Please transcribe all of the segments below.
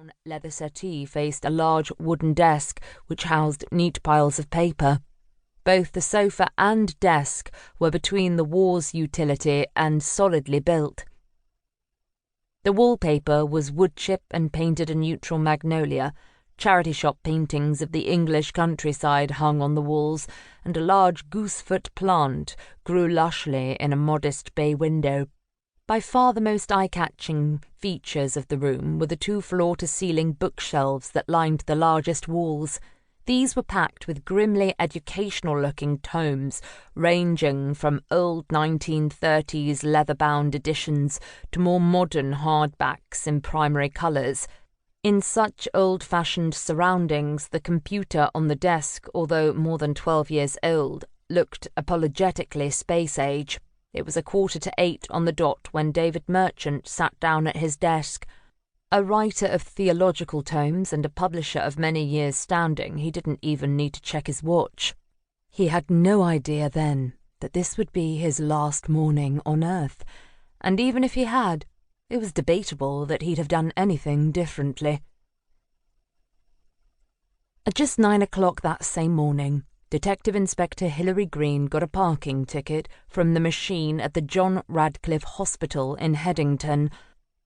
brown leather settee faced a large wooden desk which housed neat piles of paper. Both the sofa and desk were between the war's utility and solidly built. The wallpaper was wood chip and painted a neutral magnolia. Charity shop paintings of the English countryside hung on the walls, and a large goosefoot plant grew lushly in a modest bay window. By far the most eye-catching features of the room were the two floor-to-ceiling bookshelves that lined the largest walls. These were packed with grimly educational-looking tomes, ranging from old 1930s leather-bound editions to more modern hardbacks in primary colours. In such old-fashioned surroundings, the computer on the desk, although more than 12 years old, looked apologetically space-age. It was 7:45 on the dot when David Merchant sat down at his desk. A writer of theological tomes and a publisher of many years' standing, he didn't even need to check his watch. He had no idea then that this would be his last morning on Earth, and even if he had, it was debatable that he'd have done anything differently. At just 9 o'clock that same morning, Detective Inspector Hillary Greene got a parking ticket from the machine at the John Radcliffe Hospital in Headington,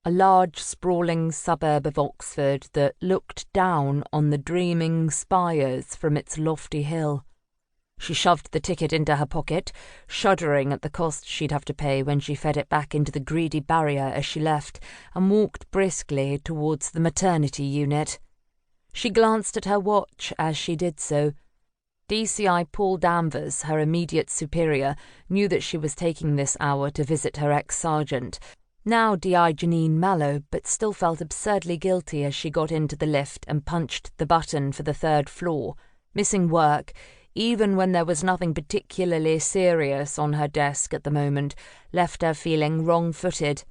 a large, sprawling suburb of Oxford that looked down on the dreaming spires from its lofty hill. She shoved the ticket into her pocket, shuddering at the cost she'd have to pay when she fed it back into the greedy barrier as she left, and walked briskly towards the maternity unit. She glanced at her watch as she did so. DCI Paul Danvers, her immediate superior, knew that she was taking this hour to visit her ex-sergeant, now DI Janine Mallow, but still felt absurdly guilty as she got into the lift and punched the button for the 3rd floor. Missing work, even when there was nothing particularly serious on her desk at the moment, left her feeling wrong-footed.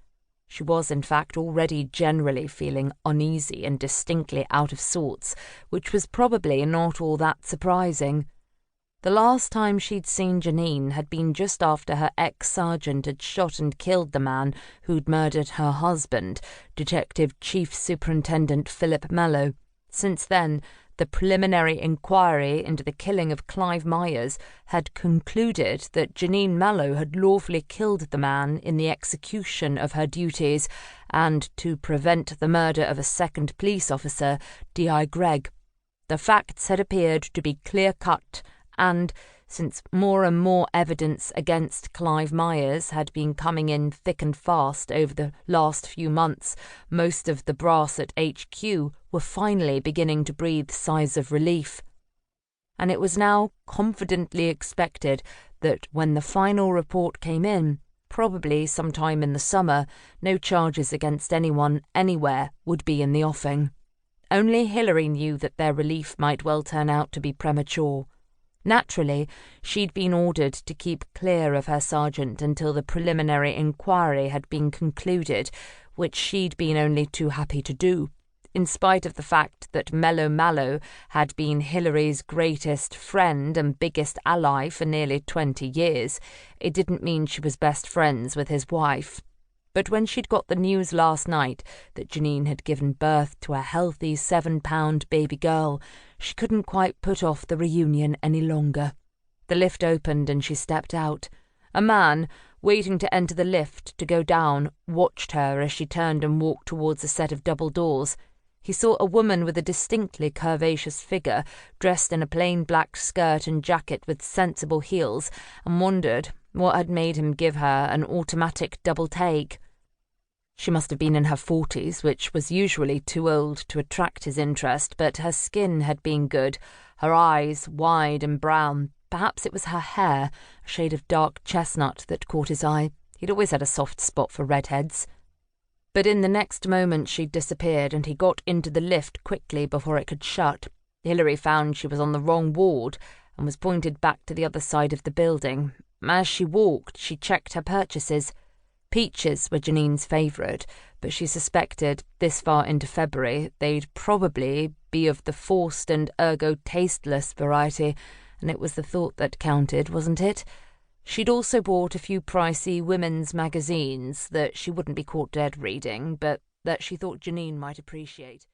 She was, in fact, already generally feeling uneasy and distinctly out of sorts, which was probably not all that surprising. The last time she'd seen Janine had been just after her ex-sergeant had shot and killed the man who'd murdered her husband, Detective Chief Superintendent Philip Mallow. Since then, the preliminary inquiry into the killing of Clive Myers had concluded that Janine Mallow had lawfully killed the man in the execution of her duties and to prevent the murder of a second police officer, D.I. Gregg. The facts had appeared to be clear-cut, and, since more and more evidence against Clive Myers had been coming in thick and fast over the last few months, most of the brass at HQ were finally beginning to breathe sighs of relief. And it was now confidently expected that when the final report came in, probably sometime in the summer, no charges against anyone anywhere would be in the offing. Only Hillary knew that their relief might well turn out to be premature. Naturally, she'd been ordered to keep clear of her sergeant until the preliminary inquiry had been concluded, which she'd been only too happy to do. In spite of the fact that Mallow had been Hillary's greatest friend and biggest ally for nearly 20 years, it didn't mean she was best friends with his wife. But when she'd got the news last night that Janine had given birth to a healthy 7-pound baby girl, she couldn't quite put off the reunion any longer. The lift opened and she stepped out. A man, waiting to enter the lift to go down, watched her as she turned and walked towards a set of double doors. He saw a woman with a distinctly curvaceous figure, dressed in a plain black skirt and jacket with sensible heels, and wondered what had made him give her an automatic double take. She must have been in her 40s, which was usually too old to attract his interest, but her skin had been good, her eyes wide and brown. Perhaps it was her hair, a shade of dark chestnut, that caught his eye. He'd always had a soft spot for redheads. But in the next moment she'd disappeared, and he got into the lift quickly before it could shut. Hillary found she was on the wrong ward and was pointed back to the other side of the building. As she walked, she checked her purchases. Peaches were Janine's favourite, but she suspected, this far into February, they'd probably be of the forced and ergo tasteless variety, and it was the thought that counted, wasn't it? She'd also bought a few pricey women's magazines that she wouldn't be caught dead reading, but that she thought Janine might appreciate.